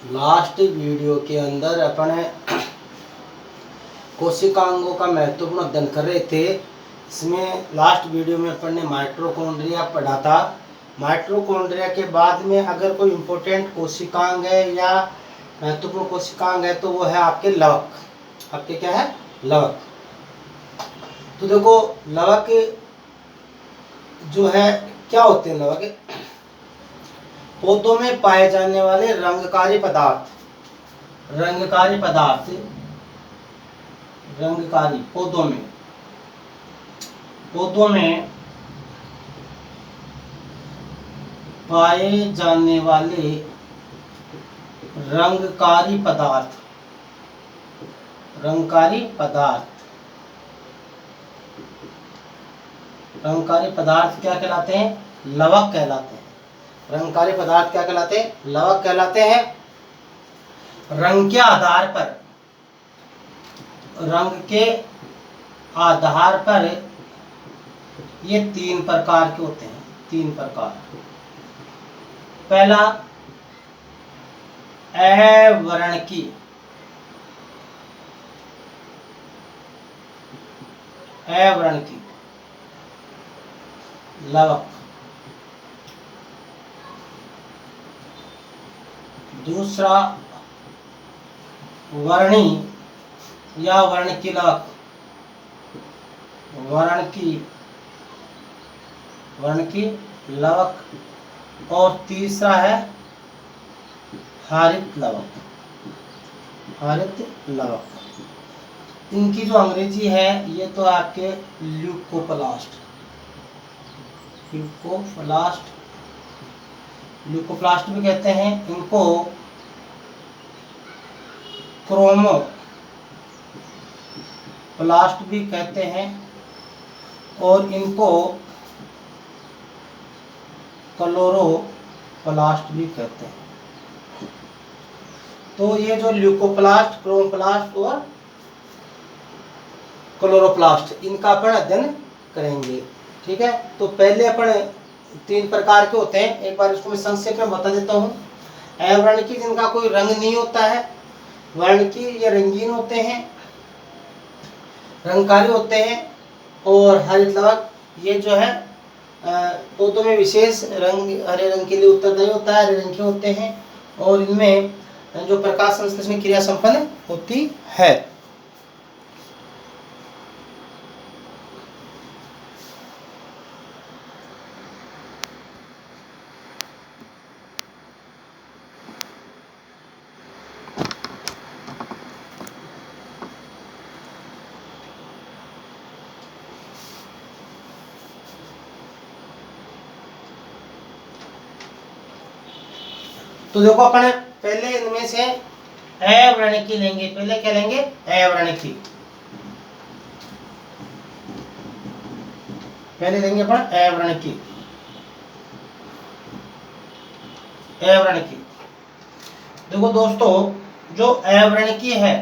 Last video के अंदर अपने कोशिकांगों का महत्वपूर्ण अध्ययन कर रहे थे। इसमें लास्ट वीडियो में अपन ने माइटोकॉन्ड्रिया पढ़ा था। माइटोकॉन्ड्रिया के बाद में अगर कोई इम्पोर्टेंट कोशिकांग है या महत्वपूर्ण कोशिकांग है तो वो है आपके लवक। आपके क्या है? लवक। तो देखो लवक जो है क्या होते हैं? लवक पौधों में पाए जाने वाले रंगकारी पदार्थ, रंगकारी पदार्थ, रंगकारी पौधों में पाए जाने वाले रंगकारी पदार्थ, रंगकारी पदार्थ, रंगकारी पदार्थ क्या कहलाते हैं? लवक कहलाते हैं। रंगकारी पदार्थ क्या कहलाते हैं? लवक कहलाते हैं। रंग के आधार पर, रंग के आधार पर ये 3 प्रकार के होते हैं। 3 प्रकार। पहला अवर्णकी, अवर्णकी लवक। दूसरा वर्णी या वर्णकी लवक, वर्णकी लवक। और तीसरा है हारित लवक, हारित लवक। इनकी जो अंग्रेजी है ये तो आपके ल्यूकोप्लास्ट, ल्यूकोप्लास्ट, ल्यूकोप्लास्ट भी कहते हैं। इनको क्रोमोप्लास्ट भी कहते हैं और इनको क्लोरोप्लास्ट भी कहते हैं। तो ये जो ल्यूकोप्लास्ट, क्रोमोप्लास्ट और क्लोरोप्लास्ट, इनका अपन अध्ययन करेंगे। ठीक है। तो पहले अपन 3 प्रकार के होते हैं। एक बार इसको मैं संक्षेप में बता देता हूँ। अवर्णकी जिनका कोई रंग नहीं होता है, वर्णकी ये रंगीन होते हैं, रंगकारी होते हैं। और हरित लवक ये जो है पौधों में विशेष रंग, हरे रंग के लिए उत्तरदायी होता है, हरे रंग के होते हैं और इनमें जो प्रकाश संश्लेषण क्रिया संपन्न होती है। तो देखो अपन पहले इनमें से अवर्णकी लेंगे। पहले क्या लेंगे? अवर्णकी। पहले लेंगे अपन अवर्णकी। अवर्णकी देखो दोस्तों, जो अवर्णकी है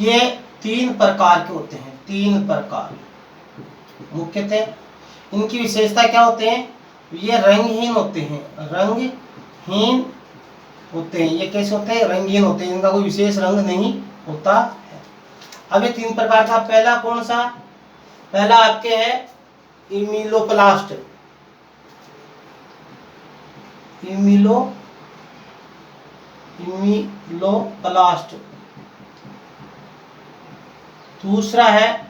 ये 3 प्रकार के होते हैं। 3 प्रकार मुख्यतः। इनकी विशेषता क्या होते हैं? ये रंगहीन होते हैं, रंगहीन होते हैं। ये कैसे होते हैं? रंगहीन होते हैं, इनका कोई विशेष रंग नहीं होता है। अब ये 3 प्रकार का पहला कौन सा? पहला आपके है इमिलोप्लास्ट, इमिलोप्लास्ट। दूसरा है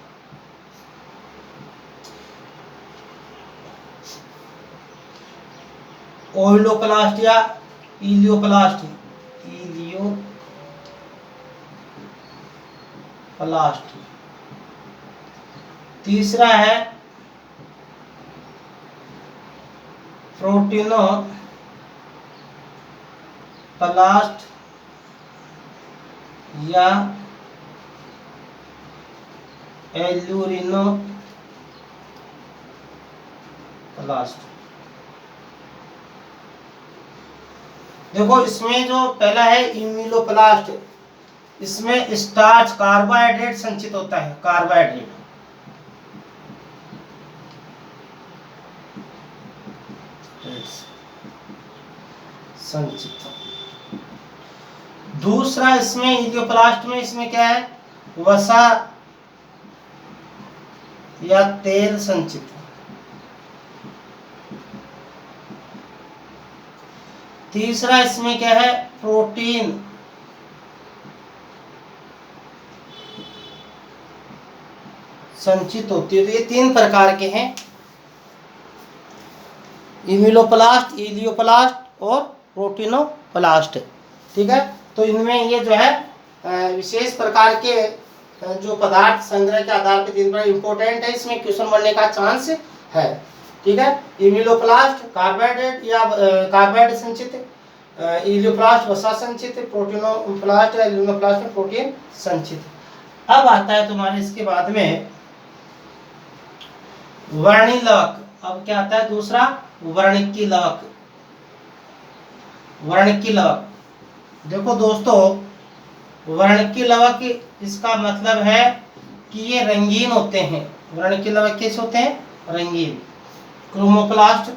ओइलोप्लास्ट या इलियोप्लास्ट, इलियोप्लास्ट। तीसरा है प्रोटीनोप्लास्ट या एल्यूरिनोप्लास्ट। देखो इसमें जो पहला है इमिलोप्लास्ट, इसमें स्टार्च, कार्बोहाइड्रेट संचित होता है, कार्बोहाइड्रेट। संचित। दूसरा इसमें इलियोप्लास्ट में इसमें क्या है, वसा या तेल संचित। तीसरा इसमें क्या है, प्रोटीन संचित होती है। तो ये 3 प्रकार के हैं, इम्यूलोप्लास्ट, इलियोप्लास्ट और प्रोटीनोप्लास्ट। ठीक है, तो इनमें ये जो है विशेष प्रकार के जो पदार्थ संग्रह के आधार पर 3 पर इंपॉर्टेंट है, इसमें क्वेश्चन बनने का चांस है। ठीक है, इम्यूलोप्लास्ट कार्बोहाइड्रेट या कार्बोहाइड्रेट संचित, इलियोप्लास्ट वसा संचित, प्रोटीनोप्लास्ट या इम्यूलोप्लास्ट में प्रोटीन संचित। अब आता है तुम्हारे इसके बाद में वर्णिक लवक। अब क्या आता है दूसरा, वर्णिकी लवक। वर्णिकी लवक, देखो दोस्तों, वर्णिकी लवक इसका मतलब है कि ये रंगीन होते हैं। वर्णिकी लवक कैसे होते हैं, रंगीन। क्रोमोप्लास्ट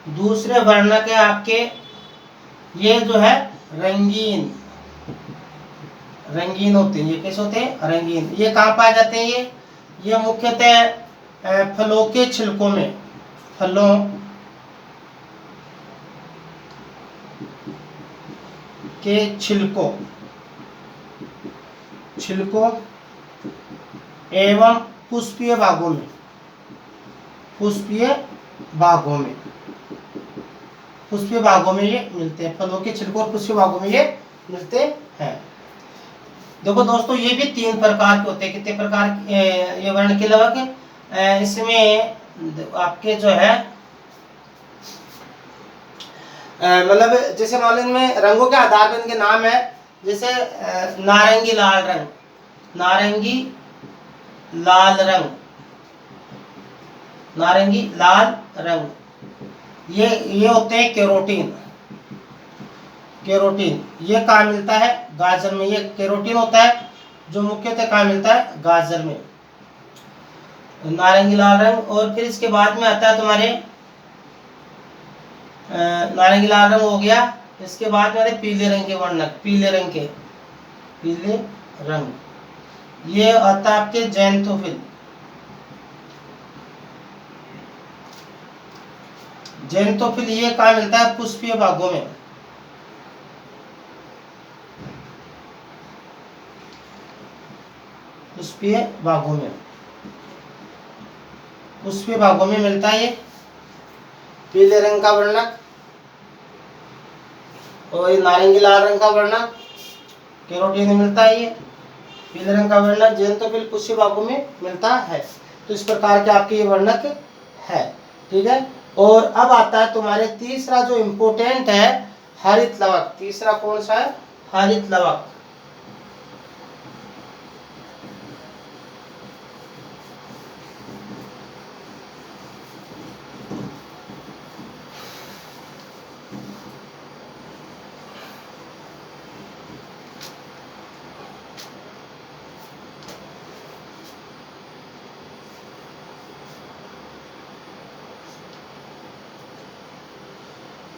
दूसरे वर्णक है आपके, ये जो है रंगीन, रंगीन होते हैं। ये कैसे होते हैं, रंगीन। ये कहाँ पाए जाते हैं, ये मुख्यतः फलों के छिलकों में, फलों के छिलकों एवं पुष्पीय भागों में, पुष्पीय भागों में ये मिलते हैं। फलों के छिलकों और पुष्पीय भागों में ये मिलते हैं। देखो दोस्तों, ये भी 3 प्रकार के होते हैं। कितने प्रकार ये वर्णिकी लवक, इसमें आपके जो है मतलब जैसे मान लो इनमें रंगों के आधार पर इनके नाम है। जैसे नारंगी लाल रंग, नारंगी लाल रंग, नारंगी लाल रंग, ये होते हैं केरोटीन। केरोटीन ये कहाँ मिलता है, गाजर में। ये केरोटीन होता है जो मुख्यतः कहाँ मिलता है, गाजर में, नारंगी लाल रंग। और फिर इसके बाद में आता है तुम्हारे नारंगी लाल रंग हो गया। इसके बाद में आते पीले रंग के वर्णक, पीले रंग, ये आता है आपके ज़ैंथोफिल। ज़ैंथोफिल ये कहाँ मिलता है, पुष्पीय भागों में। पुष्पीय भागों में मिलता है ये पीले रंग का वर्णक। और ये नारंगी लाल रंग का वर्णक केरोटीन में मिलता है। ये पीले रंग का वर्णक ज़ैंथोफिल पुष्पीय भागों में मिलता है। तो इस प्रकार के आपके ये वर्णक है। ठीक है, और अब आता है तुम्हारे तीसरा जो इम्पोर्टेंट है, हरित लवक। तीसरा कौन सा है, हरित लवक।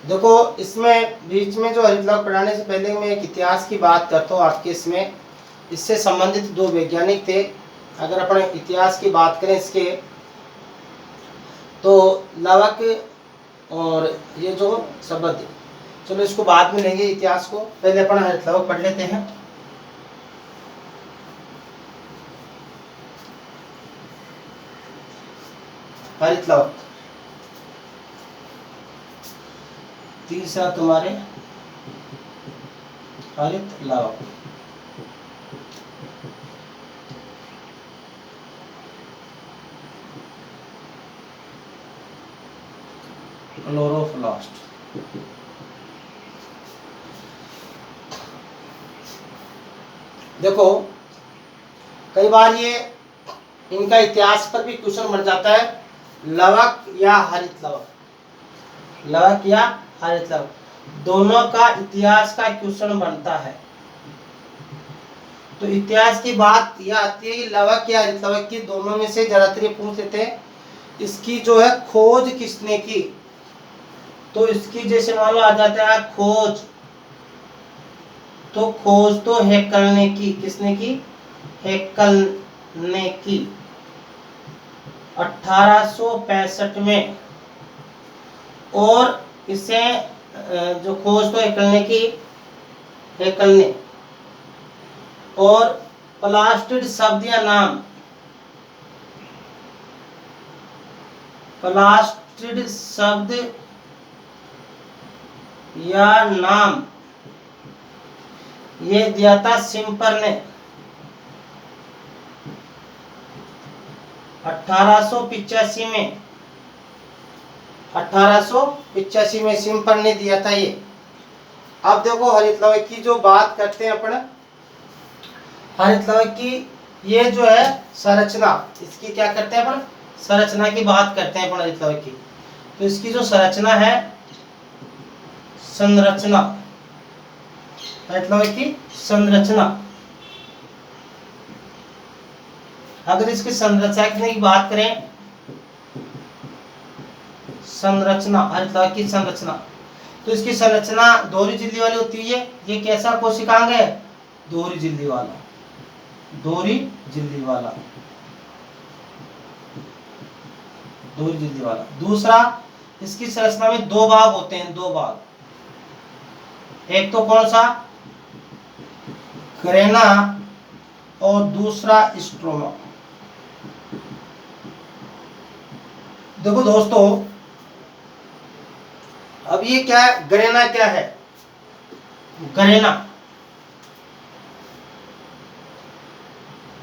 देखो, इसमें बीच में जो हरित लवक पढ़ाने से पहले मैं एक इतिहास की बात करता हूँ आपके। इसमें इससे संबंधित 2 वैज्ञानिक थे। अगर अपन इतिहास की बात करें इसके, तो लवक और ये जो शब्द, चलो इसको बाद में लेंगे इतिहास को, पहले अपन हरित लवक पढ़ लेते हैं। हरित लवक तीसरा तुम्हारे हरित लवक। क्लोरोप्लास्ट। देखो, कई बार ये इनका इतिहास पर भी क्वेश्चन बन जाता है, लवक या हरित लवक, लवक या हरित लवक, दोनों का इतिहास का क्वेश्चन बनता है। तो इतिहास की बात यह आती है कि लवक या हरित लवक की दोनों में से ज्यादातर ये पूछ लेते हैं इसकी जो है खोज किसने की। तो इसकी जैसे मान लो आ जाता है खोज, तो खोज तो हैकल ने की, किसने की? हैकल ने की 1865 में। और इसे जो खोज तो हैकल ने की, हैकल ने, और प्लास्टिड शब्द या नाम, प्लास्टिड शब्द या नाम ये दिया था सिम्पर ने 1885 में। 1885 में सिम्पर ने दिया था ये। अब देखो हरित लवण की जो बात करते हैं अपन, हरित लवण की ये जो है संरचना, इसकी क्या करते हैं अपन? संरचना की बात करते हैं अपन हरित लवण की। तो इसकी जो संरचना है, संरचना, हरित लवण की संरचना, अगर इसकी संरचना की बात करें, संरचना, हरित लवण की संरचना, तो इसकी संरचना दोहरी झिल्ली वाली होती है। ये कैसा कोशिकांग है? दोहरी झिल्ली वाला, दोहरी झिल्ली वाला, दोहरी झिल्ली वाला। दूसरा, इसकी संरचना में दो भाग होते हैं, दो भाग। एक तो कौन सा? ग्रेना, और दूसरा स्ट्रोमा। देखो दोस्तों, अब ये क्या है? ग्रेना क्या है? ग्रेना,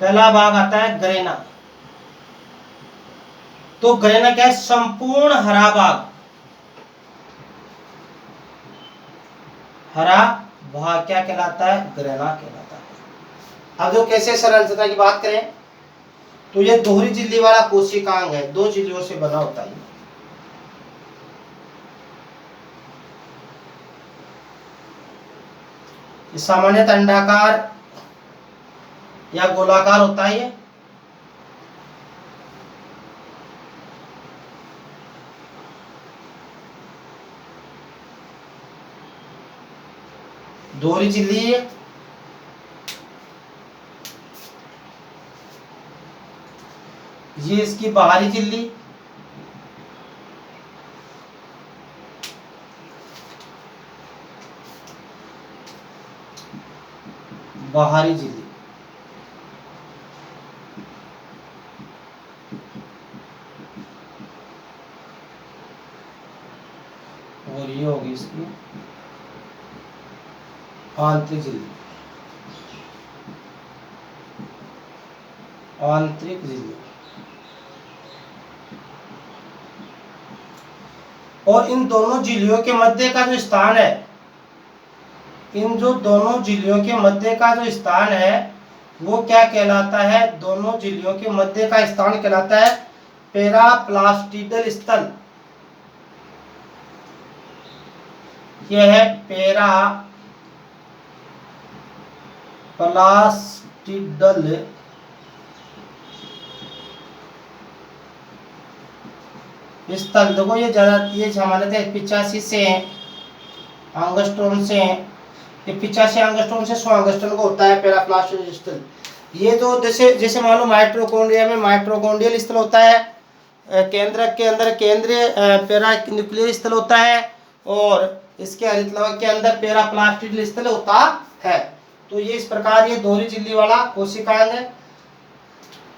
पहला भाग आता है ग्रेना। तो ग्रेना क्या है? संपूर्ण हरा भाग, हरा भाग क्या कहलाता है? ग्रेना कहलाता है। अब जो कैसे संरचना की बात करें, तो ये दोहरी झिल्ली वाला कोशिकांग है, दो झिल्लियों से बना होता है। सामान्यतः अंडाकार या गोलाकार होता है ये। दोहरी झिल्ली है। ये इसकी बाहरी झिल्ली, बाहरी झिल्ली, और ये होगी इसकी आंतरिक झिल्ली, आंतरिक झिल्ली। और इन दोनों झिल्लियों के मध्य का जो स्थान है, इन जो दोनों झिल्लियों के मध्य का जो स्थान है वो क्या कहलाता है? दोनों झिल्लियों के मध्य का स्थान कहलाता है पेराप्लास्टिडल स्थल। यह है पेराप्लास्टिडल स्थल। देखो ये ज्यादा, ये सामान्यतः 85 से एंगस्ट्रॉम से, ये 85 एंगस्ट्रॉम से 100 एंगस्ट्रॉम का होता है पेराप्लास्टिड स्थल। ये जो जैसे जैसे मान लो माइटोकॉन्ड्रिया में माइटोकॉन्ड्रियल स्थल होता है, केंद्रक के अंदर केंद्रीय पेरा न्यूक्लियर स्थल होता है, और इसके हरित लवण के अंदर पेराप्लास्टिड स्थल होता है। तो ये इस प्रकार ये दोहरी झिल्ली वाला कोशिकांग है।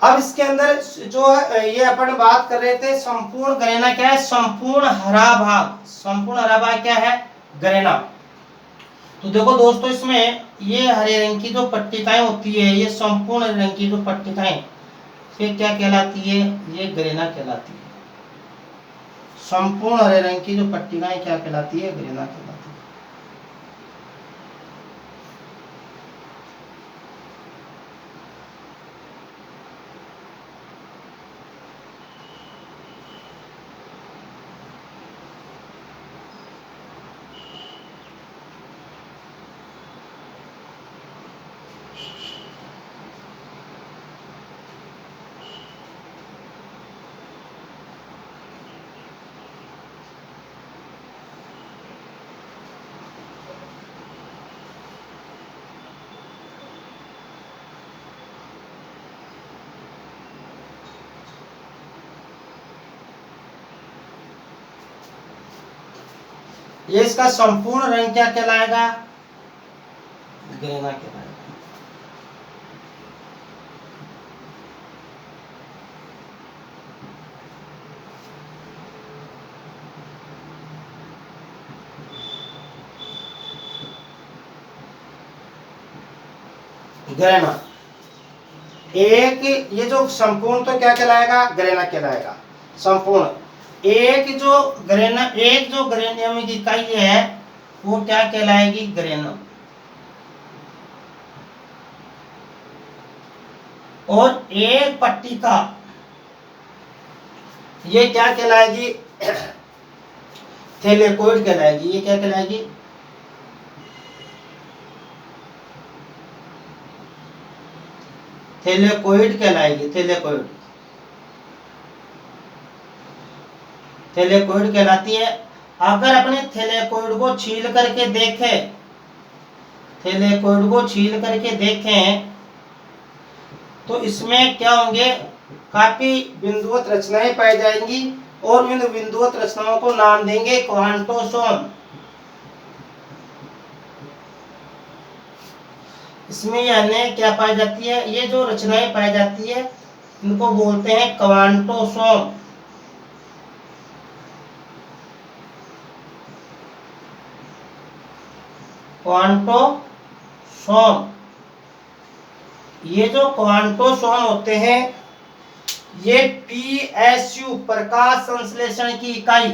अब इसके अंदर जो है, ये अपन बात कर रहे थे संपूर्ण ग्रेना क्या है? संपूर्ण हरा भाग, संपूर्ण हरा भाग क्या है? ग्रेना। तो देखो दोस्तों, इसमें ये हरे रंग की जो पट्टिकाएं होती है, ये संपूर्ण हरे रंग की जो पट्टिकाएं, ये क्या कहलाती है? ये ग्रेना कहलाती है। संपूर्ण हरे रंग की जो पट्टिकाएं क्या कहलाती है? ग्रेना कहलाती है। ये इसका संपूर्ण रंग क्या कहलाएगा? ग्रेना कहलाएगा। ग्रेना एक, ये जो संपूर्ण तो क्या कहलाएगा? ग्रेना कहलाएगा संपूर्ण। एक जो ग्रेनियम की इकाई है वो क्या कहलाएगी? ग्रेनम। और एक पट्टिका ये क्या कहलाएगी? थैलेकोइड कहलाएगी। ये क्या कहलाएगी? थैलेकोइड कहलाएगी। थैलेकोइड, थैलेकोइड कहलाती है। अगर अपने थैलेकोइड को छील करके देखें, थैलेकोइड को छील करके देखें तो इसमें क्या होंगे? काफी बिंदुवत रचनाएं पाई जाएंगी और इन बिंदुवत रचनाओं को नाम देंगे क्वांटोसोम। इसमें यानी क्या पाई जाती है? ये जो रचनाएं पाई जाती है इनको बोलते हैं क्वांटोसोम। क्वांटोसोम, ये जो क्वांटोसोम होते हैं ये पीएसयू प्रकाश संश्लेषण की इकाई,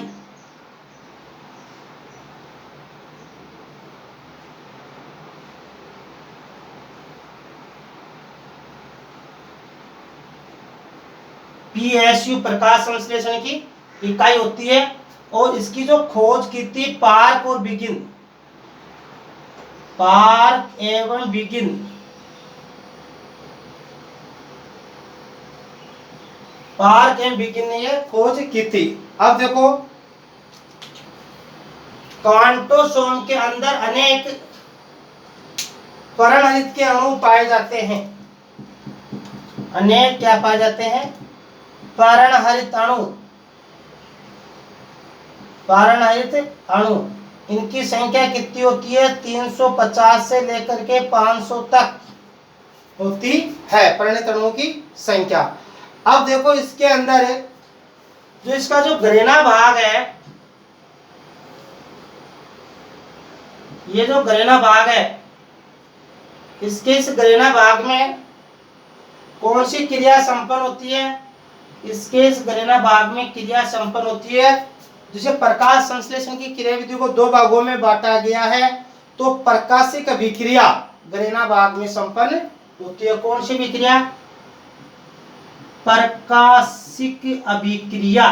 पीएसयू प्रकाश संश्लेषण की इकाई होती है। और इसकी जो खोज की थी पार्क और बिगिन, पार्क एवं बिगिन, पार्क एवं बिगिन ने यह खोज की थी। अब देखो क्वांटोसोम के अंदर अनेक पर्णहरित के अणु पाए जाते हैं। अनेक क्या पाए जाते हैं? पर्णहरित अणु। पर्णहरित अणु, इनकी संख्या कितनी होती है? 350 से लेकर के 500 तक होती है परिणत अणुओं की संख्या। अब देखो इसके अंदर जो इसका जो ग्रेना भाग है, ये जो ग्रेना भाग है, इसके इस ग्रेना भाग में कौन सी क्रिया संपन्न होती है? इसके इस ग्रेना भाग में क्रिया संपन्न होती है जिसे प्रकाश संश्लेषण की क्रिया विधि को दो भागों में बांटा गया है। तो प्रकाशिक अभिक्रिया ग्रेना भाग में संपन्न होती है। कौन सी अभिक्रिया? प्रकाशिक अभिक्रिया।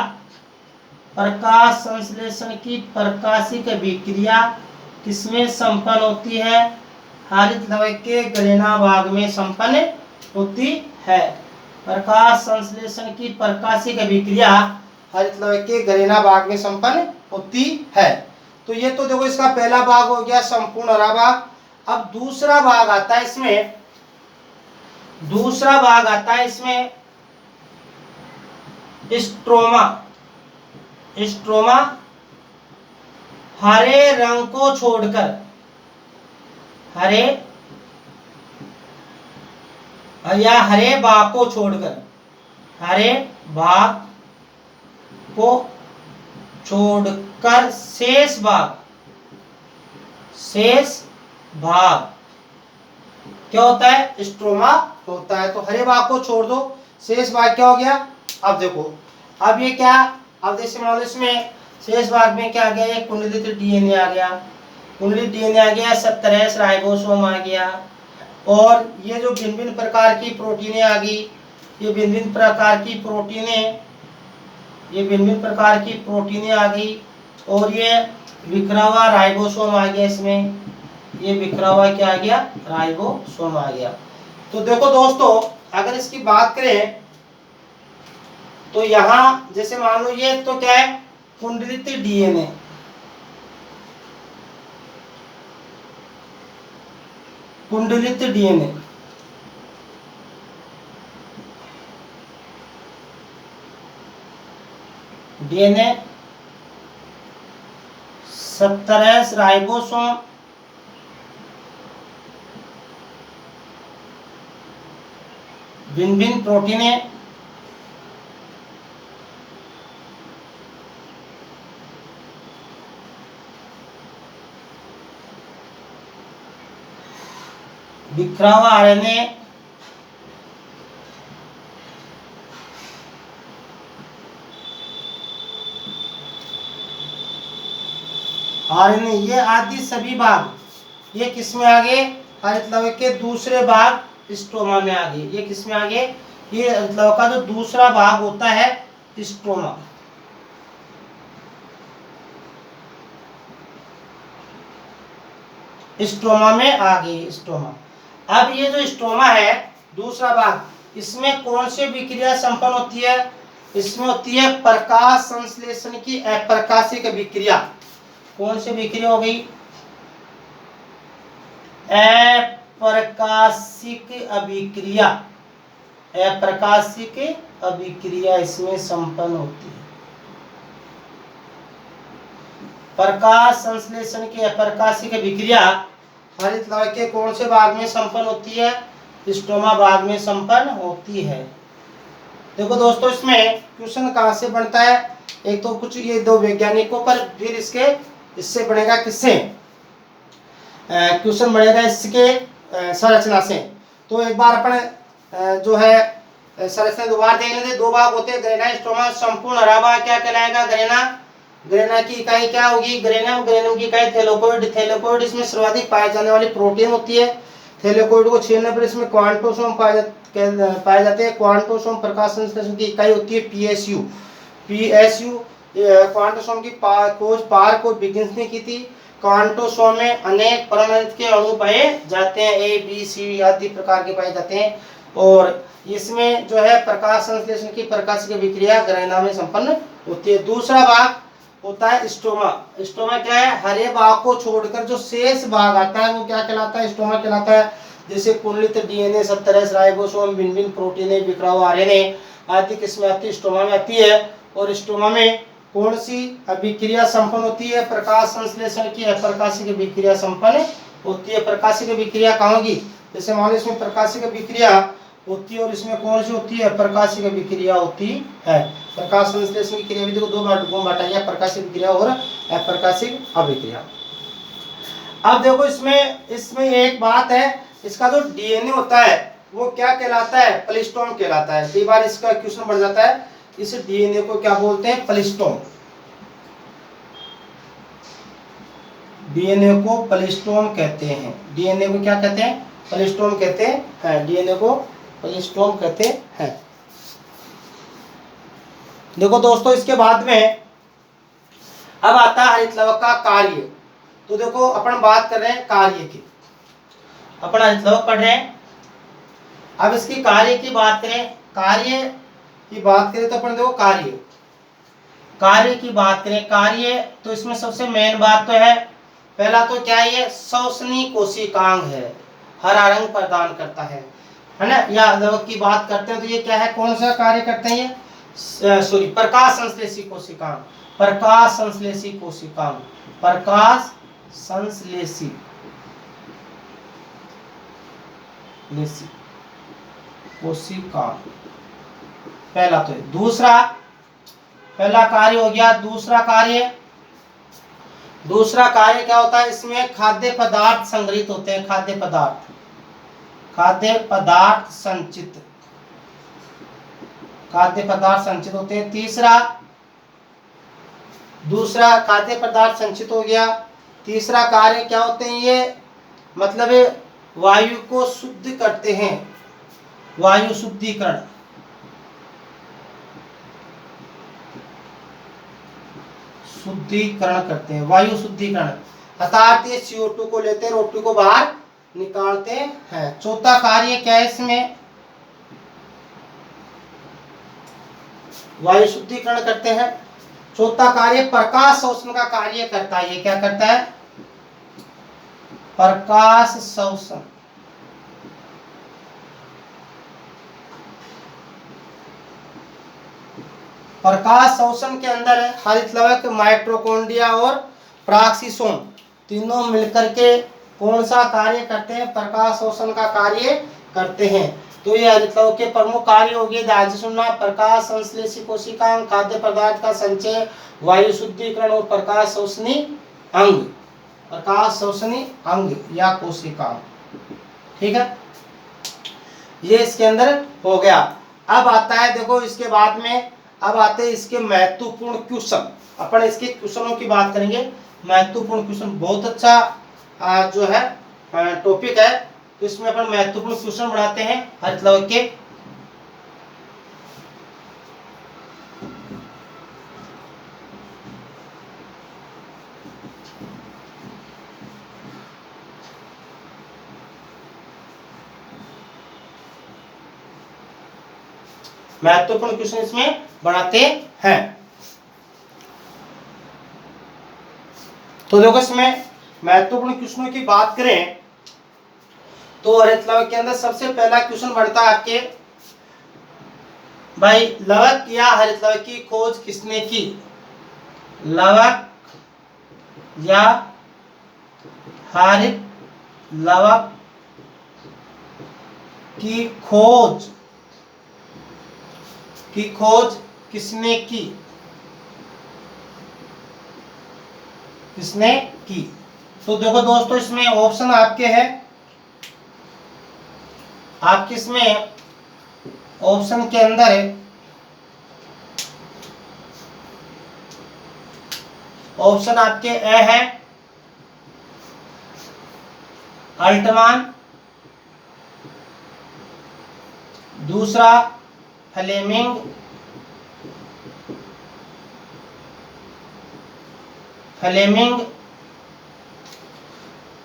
प्रकाश संश्लेषण की प्रकाशिक अभिक्रिया किसमें संपन्न होती है? हरित लवक के ग्रेना भाग में संपन्न होती है। प्रकाश संश्लेषण की प्रकाशिक अभिक्रिया हरित लवक के ग्रेना भाग में संपन्न होती है। तो ये तो देखो इसका पहला भाग हो गया संपूर्ण हरा भाग। अब दूसरा भाग आता है इसमें, दूसरा भाग आता है इसमें स्ट्रोमा। स्ट्रोमा हरे रंग को छोड़कर, हरे या हरे भाग को छोड़कर, हरे भाग को छोड़कर शेष भाग, शेष भाग क्या होता है? स्ट्रोमा होता है। तो हरे भाग को छोड़ दो, शेष भाग क्या हो गया? अब देखो, अब ये क्या? अब जैसे मान लो इसमें शेष भाग में क्या आ गया? ये कुंडलित डीएनए आ गया, कुंडलित डीएनए आ गया, 17 राइबोसोम आ गया, और ये जो भिन्न भिन्न प्रकार की प्रोटीनें आ गई, ये भिन्न भिन्न प्रकार की प्रोटीनें, ये भिन्न भिन्न प्रकार की प्रोटीनें आ गई, और ये बिखरा हुआ राइबोसोम आ गया इसमें, ये बिखरा हुआ क्या आ गया? राइबोसोम आ गया। तो देखो दोस्तों, अगर इसकी बात करें तो यहाँ जैसे मान लो ये तो क्या है? कुंडलित डीएनए, कुंडलित डीएनए, डीएनए 17 राइबोसोम भिन्न भिन्न प्रोटीनें बिखरा हुआ आरएनए आरएनए, ये आदि सभी भाग ये किस में आ गए? हरितलव के दूसरे भाग स्ट्रोमा में आ गए। ये किस में आ गए? ये हरितलव का जो दूसरा भाग होता है स्ट्रोमा। स्ट्रोमा में आ गई स्ट्रोमा। अब ये जो स्ट्रोमा है दूसरा भाग, इसमें कौन सी विक्रिया संपन्न होती है? इसमें होती है प्रकाश संश्लेषण की अप्रकाशिक विक्रिया। कौन सी विक्रिया हो गई? अप्रकाशिक अभिक्रिया। अप्रकाशिक अभिक्रिया इसमें संपन्न होती है। प्रकाश संश्लेषण की अप्रकाशिक अभिक्रिया हरितलव के कौन से भाग में संपन्न होती है? स्ट्रोमा भाग में संपन्न होती है। देखो दोस्तों, इसमें क्वेश्चन कहाँ से बनता है? एक तो कुछ ये दो वैज्ञानिकों पर, फिर इससे बनेगा किससे? क्वेश्चन बनेगा इसके संरचना से। तो एक बार अपन जो है संरचना दोबारा देख लेते। दो भाग होते हैं ग्रेना स्ट्रोमा। संपूर्ण हरा भाग क्या कहलाएगा? ग्रेना। ग्रेना की इकाई क्या होगी? ग्रेनम। ग्रेनम की इकाई थैलेकोइड। थैलेकोइड इसमें सर्वाधिक पाए जाने वाली प्रोटीन होती है। थैलेकोइड को छीनने पर इसमें क्वांटोसोम पाए जाते हैं। क्वांटोसोम प्रकाश संश्लेषण की इकाई होती है पीएसयू। पीएसयू क्वांटोसोम की खोज पार्क और बिगिंस ने की थी। क्वांटोसोम में अनेक परमाणु के अणु पाए जाते हैं, ए बी सी आदि प्रकार के पाए जाते हैं। और इसमें जो है प्रकाश संश्लेषण की प्रकाशिक विक्रिया ग्रेना में संपन्न होती है। दूसरा भाग होता है स्ट्रोमा। स्ट्रोमा क्या है? हरे भाग को छोड़कर जो शेष भाग आता है वो क्या कहलाता है? स्ट्रोमा कहलाता है। जैसे कुंडलित डीएनए, 17 राइबोसोम, भिन्न भिन्न प्रोटीनें, बिखरा हुआ आरएनए आदि किसमें आती है? स्ट्रोमा में आती है। और स्ट्रोमा में कौन सी अभिक्रिया संपन्न होती है? प्रकाश संश्लेषण की अप्रकाशिक विक्रिया संपन्न होती है। प्रकाशिक विक्रिया कहाँ होगी? जैसे मान लो इसमें प्रकाशिक विक्रिया होती है और इसमें कौन सी होती है? प्रकाशिक विक्रिया होती है। प्रकाश संश्लेषण की क्रिया भी देखो दो भागों में बांटा गया, प्रकाशिक विक्रिया और अप्रकाशिक अभिक्रिया। अब देखो इसमें एक बात है, इसका जो डीएनए होता है वो क्या कहलाता है? पलिस्टोम कहलाता है। कई बार इसका क्वेश्चन बढ़ जाता है, इस डीएनए को क्या बोलते हैं? पलिस्टोम। डीएनए को पलिस्टोम कहते हैं। डीएनए को क्या कहते हैं? पलिस्टोम कहते हैं। डीएनए को पलिस्टोम कहते हैं। देखो दोस्तों, इसके बाद में अब आता है हरितलव का कार्य। तो देखो अपन बात कर रहे हैं कार्य की, अपन हरितलव पढ़ रहे हैं। अब इसकी कार्य की बात करें, तो अपन देखो कार्य की बात करें। कार्य तो इसमें सबसे मेन बात तो है, पहला तो क्या है? ये श्वसनी कोशिकांग है, हरा रंग प्रदान करता है ना। या हरितलव की बात करते हैं तो ये क्या है? कौन सा कार्य करते हैं? ये प्रकाश संश्लेषी कोशिकांग। प्रकाश संश्लेषी कोशिकांग। प्रकाश संश्लेषी कोशिकांग पहला तो है। पहला कार्य हो गया। दूसरा कार्य क्या होता है? इसमें खाद्य पदार्थ संग्रहित होते हैं। खाद्य पदार्थ संचित होते हैं। दूसरा खाद्य पदार्थ संचित हो गया। तीसरा कार्य क्या होते हैं? ये मतलब वायु को शुद्ध करते हैं। वायु शुद्धिकरण। करते हैं, वायु शुद्धिकरण। अर्थात ये CO2 को लेते हैं, O2 को बाहर निकालते हैं। चौथा कार्य क्या है इसमें? वायु शुद्धिकरण करते हैं। चौथा कार्य प्रकाश शोषण का कार्य करता है। ये क्या करता है? प्रकाश शोषण। प्रकाश शोषण के अंदर हरितलवक, माइटोकॉन्ड्रिया और प्राक्सीसोम, तीनों मिलकर के कौन सा कार्य करते हैं? प्रकाश शोषण का कार्य करते हैं। तो ये हरित लवक के प्रमुख कार्य हो गए डाइजेशन, प्रकाश संश्लेषी कोशिकांग, खाद्य पदार्थ का संचय, वायु शुद्धिकरण और प्रकाश शोषणी अंग, प्रकाश शोषणी अंग या कोशिकांग। ठीक है, ये इसके अंदर हो गया। अब आता है देखो इसके बाद में, अब आते हैं इसके महत्वपूर्ण क्वेश्चन। अपन इसके क्वेश्चनों की बात करेंगे। महत्वपूर्ण क्वेश्चन बहुत अच्छा जो है टॉपिक है, तो इसमें अपन महत्वपूर्ण क्वेश्चन बनाते हैं हरित लवक के। महत्वपूर्ण क्वेश्चन इसमें बनाते हैं। तो देखो इसमें महत्वपूर्ण क्वेश्चनों की बात करें तो हरित लवक के अंदर सबसे पहला क्वेश्चन बनता है आपके, भाई लवक या हरित लवक की खोज किसने की? लवक या हरित लवक की खोज किसने की? किसने की? तो देखो दोस्तों इसमें ऑप्शन आपके हैं, आपके इसमें ऑप्शन के अंदर है, ऑप्शन आपके ए है अल्टमान, दूसरा फ्लेमिंग,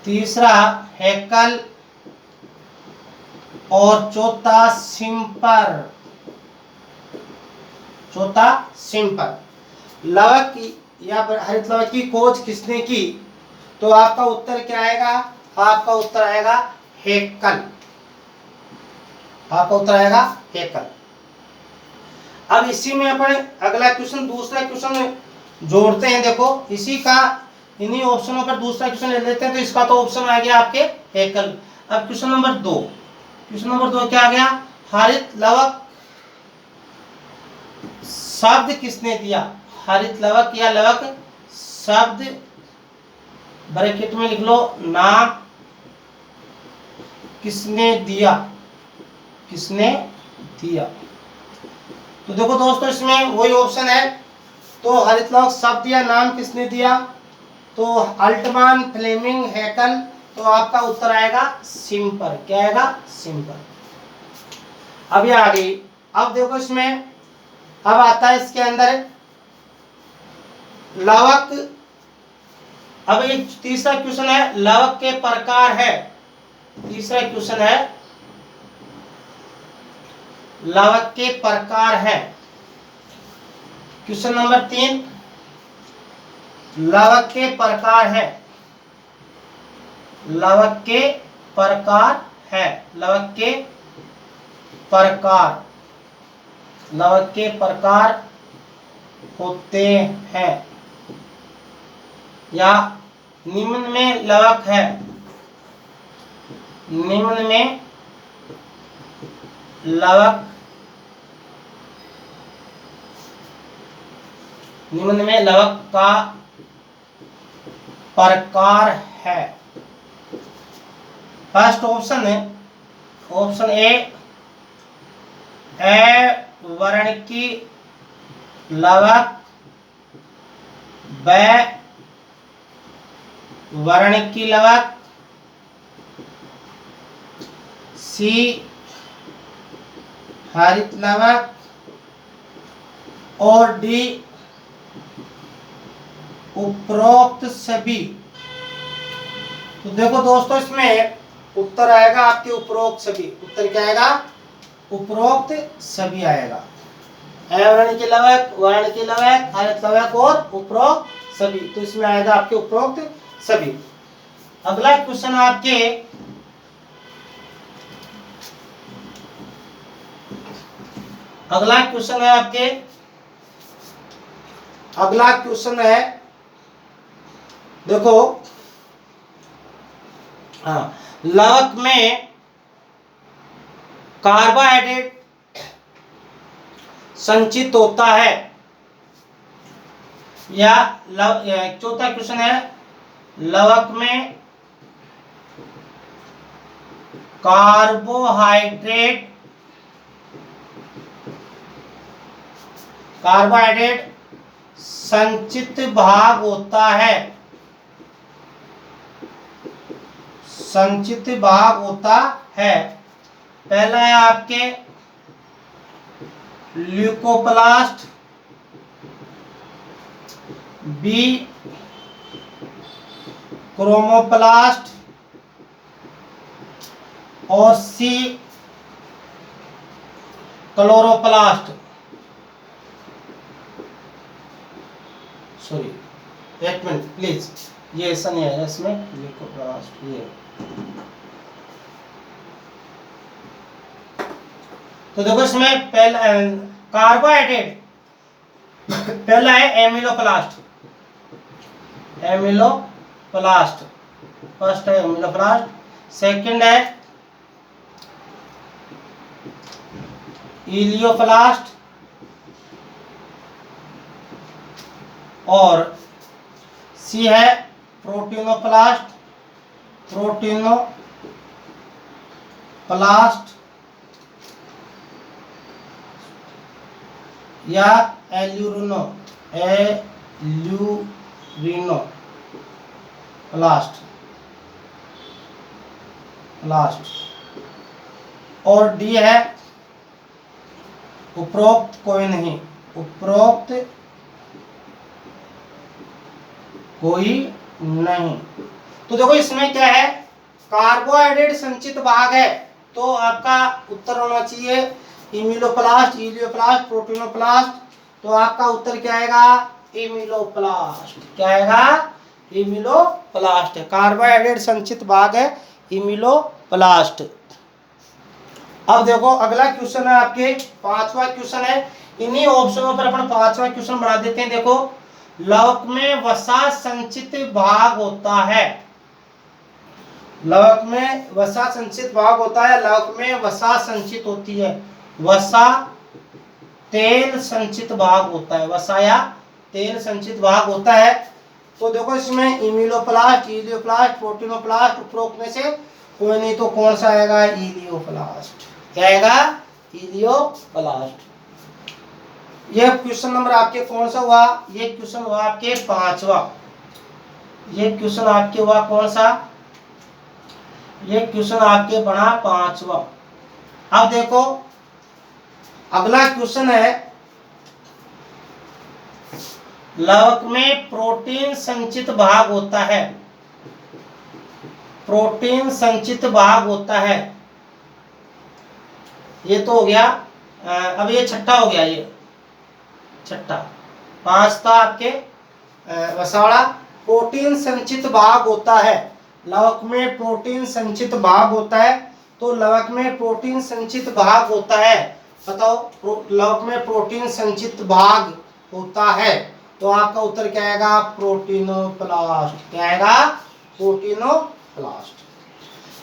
तीसरा हैकल और चौथा सिंपर। लवक की या हरित लवक की खोज किसने की? तो आपका उत्तर क्या आएगा? आपका उत्तर आएगा हैकल। आपका उत्तर आएगा हैकल। अब इसी में अपन अगला क्वेश्चन, दूसरा क्वेश्चन जोड़ते हैं। देखो इसी का, इन्हीं ऑप्शनों पर दूसरा क्वेश्चन ले लेते हैं। तो इसका तो ऑप्शन आ गया आपके हैकल। अब क्वेश्चन नंबर 2, क्वेश्चन नंबर 2 क्या आ गया? हरित लवक शब्द किसने दिया? हरित लवक या लवक शब्द, ब्रैकेट में लिख लो, नाम किसने दिया? किसने दिया? तो देखो दोस्तों इसमें वही ऑप्शन है। तो हरित लवक शब्द या नाम किसने दिया? तो अल्टमान, फ्लेमिंग, हैकल। तो आपका उत्तर आएगा सिंपर। क्या आएगा? सिंपर। अब ये आ गई। अब देखो इसमें अब आता है इसके अंदर लवक। अब ये तीसरा क्वेश्चन है, लवक के प्रकार है। तीसरा क्वेश्चन है लवक के प्रकार है। क्वेश्चन नंबर 3 लवक के प्रकार है। लवक के प्रकार है। लवक के प्रकार, लवक के प्रकार होते हैं या निम्न में लवक है। निम्न में लवक, निम्न में लवक का प्रकार है। फर्स्ट ऑप्शन है ऑप्शन ए वर्ण की लवक, ब वर्ण की लवक, सी हरित लवक और डी उपरोक्त सभी। तो देखो दोस्तों इसमें उत्तर आएगा आपके उपरोक्त सभी। उत्तर क्या आएगा? उपरोक्त सभी आएगा। वर्ण की लवक, वर्ण की लवक, हरित लवक और उपरोक्त सभी। तो इसमें आएगा आपके उपरोक्त सभी। अगला क्वेश्चन आपके, अगला क्वेश्चन है आपके, अगला क्वेश्चन है देखो, हाँ, लवक में कार्बोहाइड्रेट संचित होता है, या चौथा क्वेश्चन है, लवक में कार्बोहाइड्रेट संचित भाग होता है, संचित भाग होता है। पहला है आपके ल्यूकोप्लास्ट, बी क्रोमोप्लास्ट और सी क्लोरोप्लास्ट। सॉरी, एक मिनट प्लीज, ये ऐसा नहीं है इसमें, ल्यूकोप्लास्ट ये। तो देखो इसमें पहला कार्बोहाइड्रेट, पहला है एमिलोप्लास्ट, एमिलोप्लास्ट फर्स्ट है एमिलोप्लास्ट, सेकंड है इलियोप्लास्ट और सी है प्रोटीनोप्लास्ट, प्रोटीनोप्लास्ट या एल्यूरिनोप्लास्ट और डी है उपरोक्त कोई नहीं, उपरोक्त कोई नहीं। तो देखो इसमें क्या है, कार्बोहाइड्रेट संचित भाग है, तो आपका उत्तर होना चाहिए इमिलोप्लास्ट, इलियोप्लास्ट, प्रोटीनोप्लास्ट। तो आपका उत्तर क्या आएगा, इमिलोप्लास्ट। क्या आएगा, इमिलोप्लास्ट। कार्बोहाइड्रेट संचित भाग है इमिलोप्लास्ट। अब देखो अगला क्वेश्चन है आपके, पांचवा क्वेश्चन है, इन्हीं ऑप्शनों पर अपन पांचवा क्वेश्चन बढ़ा देते हैं। देखो, लवक में वसा संचित भाग होता है, लवक में वसा संचित भाग होता है, लवक में वसा संचित होती है, वसा तेल संचित भाग होता है, वसा या तेल संचित भाग होता है। तो देखो इसमें इमिलोप्लास्ट, इलियोप्लास्ट, प्रोटीनोप्लास्ट, उपरोक्त में से कोई नहीं, तो कौन सा आएगा, इलियोप्लास्ट। क्या आएगा, इलियोप्लास्ट। ये क्वेश्चन नंबर आपके कौन सा हुआ, ये क्वेश्चन हुआ आपके पांचवा। ये क्वेश्चन आपके हुआ कौन सा, ये क्वेश्चन आपके बना पांचवा। अब देखो अगला क्वेश्चन है, लवक में प्रोटीन संचित भाग होता है, प्रोटीन संचित भाग होता है। ये तो हो गया, अब ये छठा हो गया, ये छठा। पांच था आपके वसाड़ा, प्रोटीन संचित भाग होता है, लवक में प्रोटीन संचित भाग होता है। तो लवक में प्रोटीन संचित भाग होता है, बताओ, लवक में प्रोटीन संचित भाग होता है, तो आपका उत्तर क्या आएगा, प्रोटीनोप्लास्ट। क्या आएगा, प्रोटीनोप्लास्ट।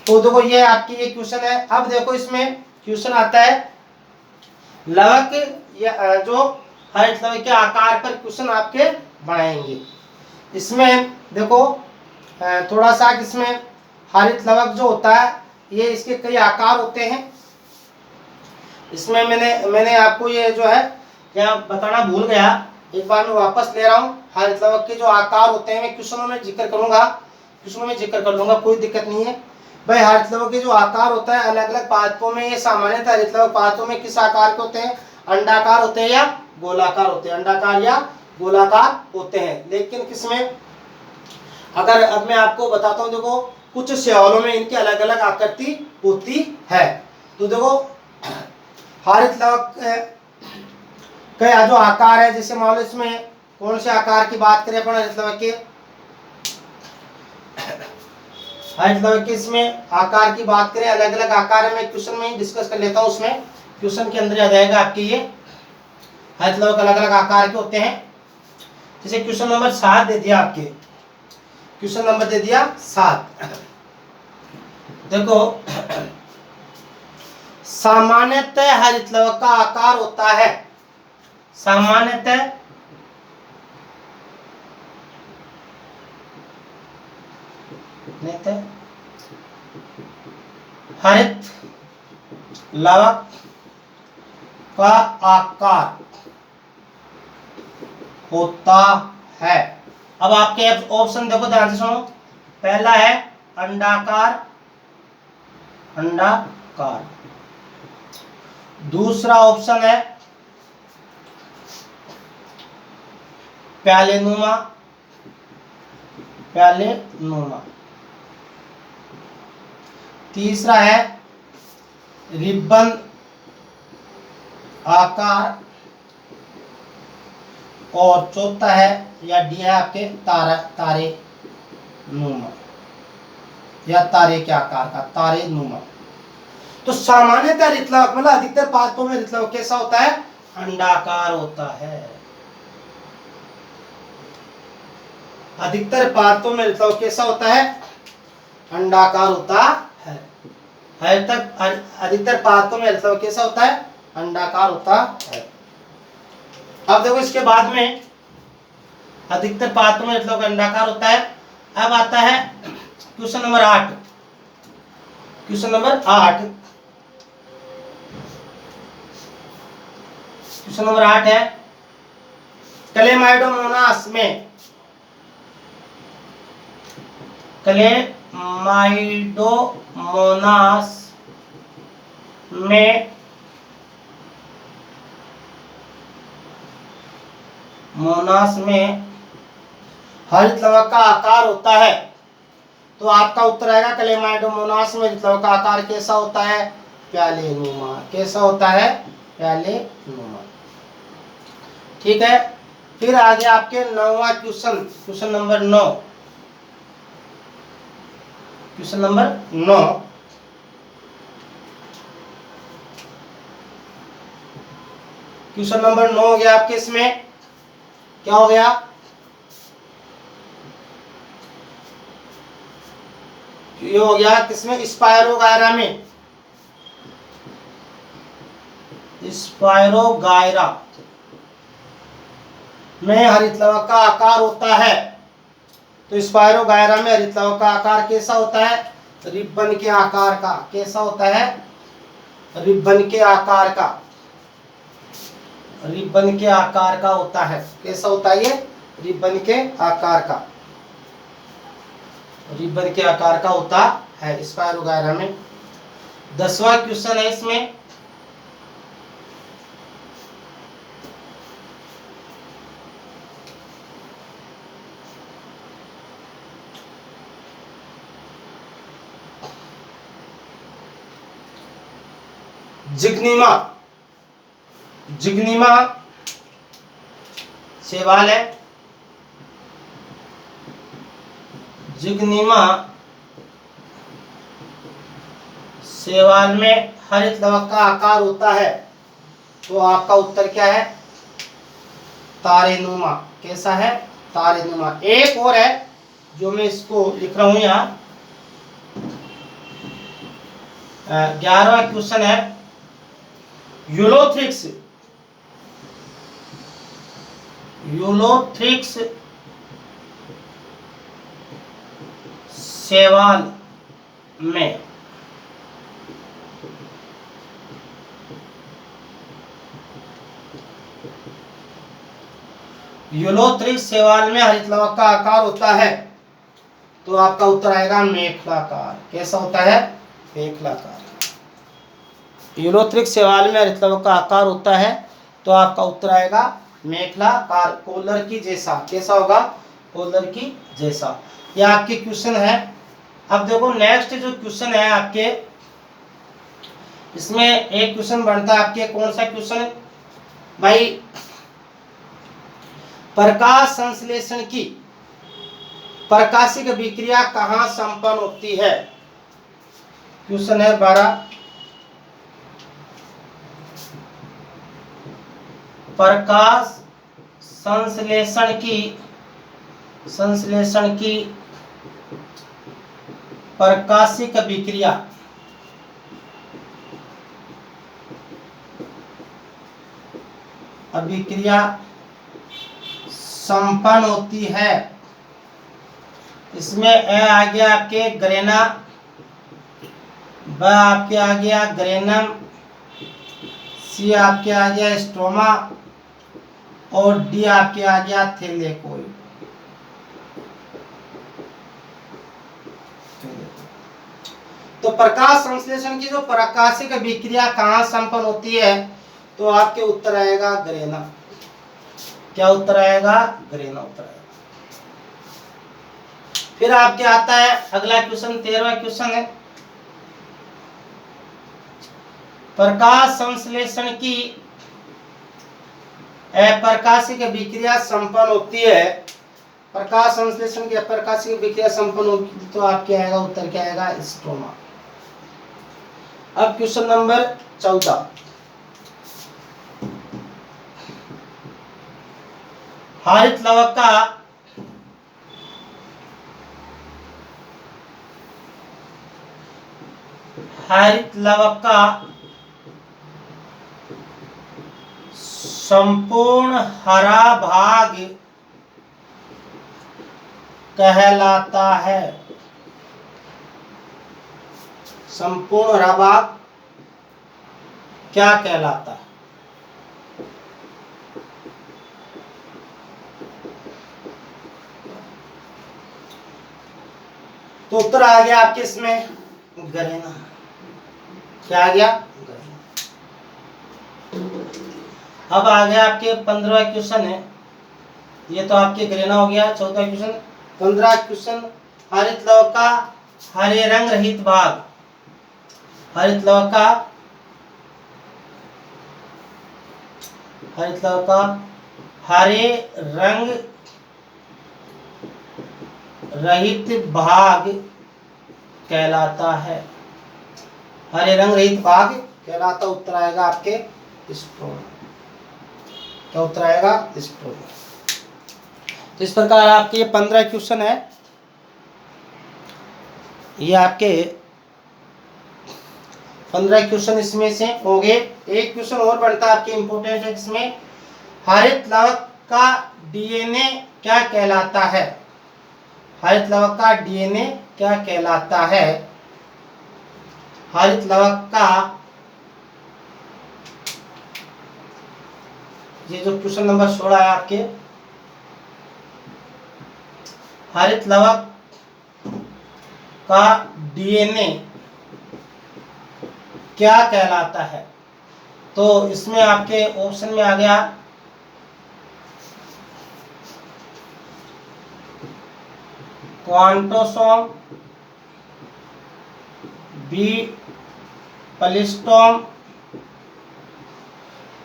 तो देखो ये आपकी ये क्वेश्चन है। अब देखो इसमें क्वेश्चन आता है, लवक या जो हरित लवक के आकार पर क्वेश्चन आपके बनाएंगे। इसमें देखो थोड़ा सा इसमें हरित लवक जो होता है, ये इसके कई आकार होते हैं। इसमें मैंने आपको ये जो है यहाँ बताना भूल गया, एक बार मैं वापस ले रहा हूँ। हरित लवक के जो आकार होते हैं मैं क्वेश्चनों में जिक्र करूंगा, क्वेश्चनों में जिक्र कर लूंगा, कोई दिक्कत नहीं है भाई। हरित लवक के जो आकार होता है अलग अलग पादपों में, ये सामान्यतः हरित लवक पादपों में किस आकार के होते हैं, अंडाकार होते हैं या गोलाकार होते हैं, अंडाकार या गोलाकार होते हैं। लेकिन किसमें, अगर अब मैं आपको बताता हूँ, देखो कुछ शैवालों में इनकी अलग अलग आकृति होती है। तो देखो हरित लवक का जो आकार है, जैसे मान लो इसमें कौन से आकार की बात करें अपन, हरित लवक के, हरित लवक के इसमें आकार की बात करें, अलग अलग आकार है। मैं क्वेश्चन में डिस्कस कर लेता हूँ, उसमें क्वेश्चन के अंदर आ जाएगा आपके। ये हरित लवक अलग अलग आकार के होते हैं। जैसे क्वेश्चन नंबर 7 दे दिया आपके, क्वेश्चन नंबर दे दिया 7। देखो, सामान्यतः हरितलवक का आकार होता है, सामान्यतः हरित लवक का आकार होता है। अब आपके ऑप्शन देखो, ध्यान से सुनो। पहला है अंडाकार, अंडाकार। दूसरा ऑप्शन है प्यालेनुमा, प्यालेनुमा। तीसरा है रिबन आकार, और चौथा है या डी है आपके तारे नुमा, या तारे के आकार का, तारे नुमा। तो सामान्यतः हरितलवक मतलब अधिकतर पादपों में हरितलवक कैसा होता है? अंडाकार होता है। अधिकतर पादपों में हरितलवक कैसा होता है? अंडाकार होता है। अधिकतर पादपों में हरितलवक कैसा होता है? अंडाकार होता है। अब देखो, इसके बाद में अधिकतर पादपों में हरितलवक अंडाकार होता है। अब आता है question number 8। Question number 8, question number 8 है क्लेमाइडोमोनास में, क्लेमाइडोमोनास में हरितलवक का आकार होता है। तो आपका उत्तर आएगा क्लेमाइडोमोनास में हरितलवक का आकार कैसा होता है? प्यालेनुमा। कैसा होता है? प्यालेनुमा। ठीक है। फिर आगे आपके 9वां question, question number 9। Question number 9, question number 9 हो गया आपके, इसमें क्या हो गया? ये हो गया किसमें? स्पायरोगायरा में, स्पायरोगायरा में हरितलवक का आकार होता है। तो स्पायरोगायरा में हरितलवक का आकार कैसा होता है? रिबन के आकार का। कैसा होता है? रिबन के आकार का, रिबन के आकार का होता है। कैसा होता है ये? रिबन के आकार का, रिबन के आकार का होता है स्पायरोगायरा में। 10वां क्वेश्चन है इसमें, जिग्निमा, जिग्निमा शैवाल है। जिग्निमा शैवाल में हरितलवक का आकार होता है। तो आपका उत्तर क्या है? तारेनुमा। कैसा है? तारेनुमा। एक और है जो मैं इसको लिख रहा हूं यहां, 11वां क्वेश्चन है यूलोथ्रिक्स, यूलोथ्रिक्स शैवाल में यूलोथ्रिक्स शैवाल में हरितलवक का आकार होता है। तो आपका उत्तर आएगा मेखलाकार। कैसा होता है? मेखलाकार। यूलोथ्रिक्स शैवाल में हरितलवक का आकार होता है। तो आपका उत्तर आएगा मेखलाकार, कोलर की जैसा। कैसा होगा? कोलर की जैसा। यह आपके क्वेश्चन है। अब देखो, नेक्स्ट जो क्वेश्चन है आपके, इसमें एक क्वेश्चन बनता है आपके, कौन सा क्वेश्चन भाई? प्रकाश संश्लेषण की प्रकाशिक विक्रिया कहाँ संपन्न होती है? क्वेश्चन है 12। प्रकाश संश्लेषण की प्रकाशिक अभिक्रिया संपन्न होती है। इसमें ए आ गया आपके ग्रेना, ब आपके आ गया ग्रेनम, सी आपके आ गया स्ट्रोमा और डी आपके आ गया थैलेकोइड। तो प्रकाश संश्लेषण की जो प्रकाशिक अभिक्रिया कहाँ संपन्न होती है, तो आपके उत्तर आएगा ग्रेना। क्या उत्तर आएगा? ग्रेना उत्तर आएगा। फिर आपके आता है अगला क्वेश्चन, 13वां क्वेश्चन है, प्रकाश संश्लेषण की अप्रकाशिक अभिक्रिया संपन्न होती है। प्रकाश संश्लेषण की अप्रकाशिक अभिक्रिया संपन्न होगी तो आपके आएगा उत्तर क्या आएगा? स्ट्रोमा। अब क्वेश्चन नंबर 14, हरित लवक का संपूर्ण हरा भाग कहलाता है। संपूर्ण हरा भाग क्या कहलाता है? तो उत्तर आ गया आपके इसमें ग्रेना। क्या आ गया? ग्रेना। अब आ गया आपके 15वां क्वेश्चन है, ये तो आपके ग्रेना हो गया। 14वां क्वेश्चन, 15वां क्वेश्चन, हरित लवक का हरे रंग रहित भाग, हरित लवक का हरे रंग रहित भाग कहलाता है। हरे रंग रहित भाग कहलाता, उत्तर आएगा आपके स्ट्रोमा। क्या उत्तर आएगा? स्ट्रोमा। तो इस प्रकार आपके ये 15 क्वेश्चन है, ये आपके 15 क्वेश्चन इसमें से हो गए। एक क्वेश्चन और बनता है आपके इंपोर्टेंट है, इसमें हरित लवक का डीएनए क्या कहलाता है? हरित लवक का डीएनए क्या कहलाता है? हरित लवक का, ये जो क्वेश्चन नंबर 16 है आपके, हरित लवक का डीएनए क्या कहलाता है? तो इसमें आपके ऑप्शन में आ गया क्वांटोसोम, बी पलिस्टोम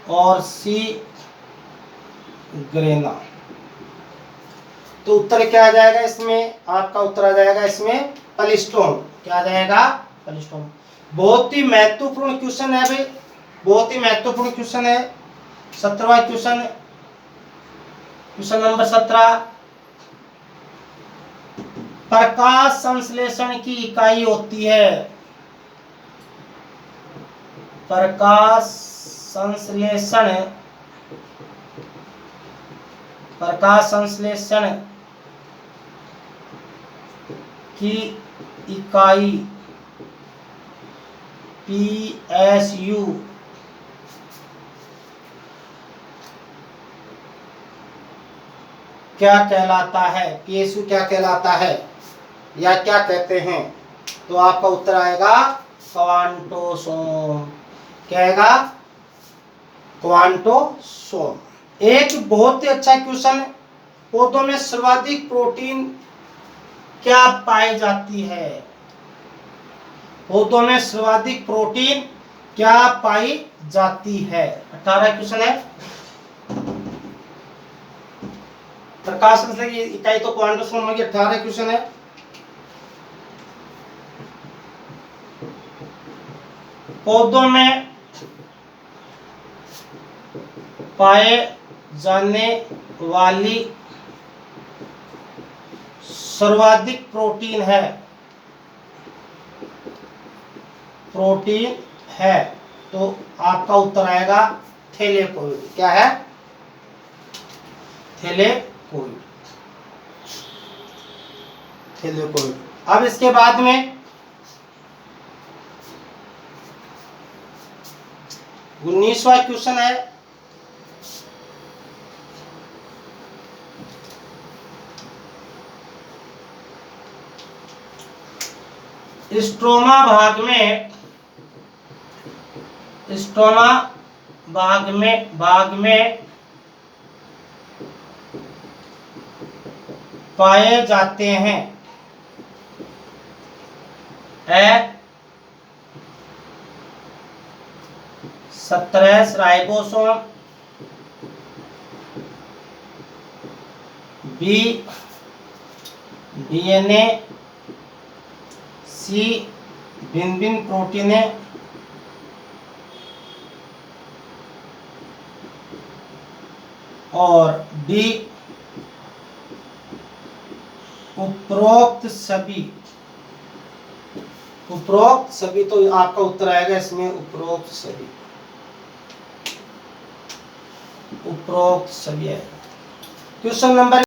और सी ग्रेना। तो उत्तर क्या आ जाएगा इसमें? आपका उत्तर आ जाएगा इसमें पलिस्टोम। क्या आ जाएगा? पलिस्टोम। बहुत ही महत्वपूर्ण क्वेश्चन है भाई, बहुत ही महत्वपूर्ण क्वेश्चन है। 17वां क्वेश्चन, क्वेश्चन नंबर 17, प्रकाश संश्लेषण की इकाई होती है। प्रकाश संश्लेषण की इकाई PSU क्या कहलाता है? PSU क्या कहलाता है या क्या कहते हैं? तो आपका उत्तर आएगा क्वांटोसोम। क्या आएगा? क्वांटोसोम। एक बहुत ही अच्छा क्वेश्चन है, पौधों में सर्वाधिक प्रोटीन क्या पाई जाती है? पौधों में सर्वाधिक प्रोटीन क्या पाई जाती है? 18 क्वेश्चन है। प्रकाश संश्लेषण की इकाई तो क्वांटोसोम की 18 क्वेश्चन है। पौधों में पाए जाने वाली सर्वाधिक प्रोटीन है। प्रोटीन है, तो आपका उत्तर आएगा थैलेकोइड। क्या है? थैलेकोइड। थैलेकोइड। अब इसके बाद में 19वां क्वेश्चन है, स्ट्रोमा भाग में पाए जाते हैं ए 17 राइबोसोम, बी डीएनए, सी भिन्न प्रोटीनें, और डी उपरोक्त सभी। तो आपका उत्तर आएगा इसमें उपरोक्त सभी आएगा। Question number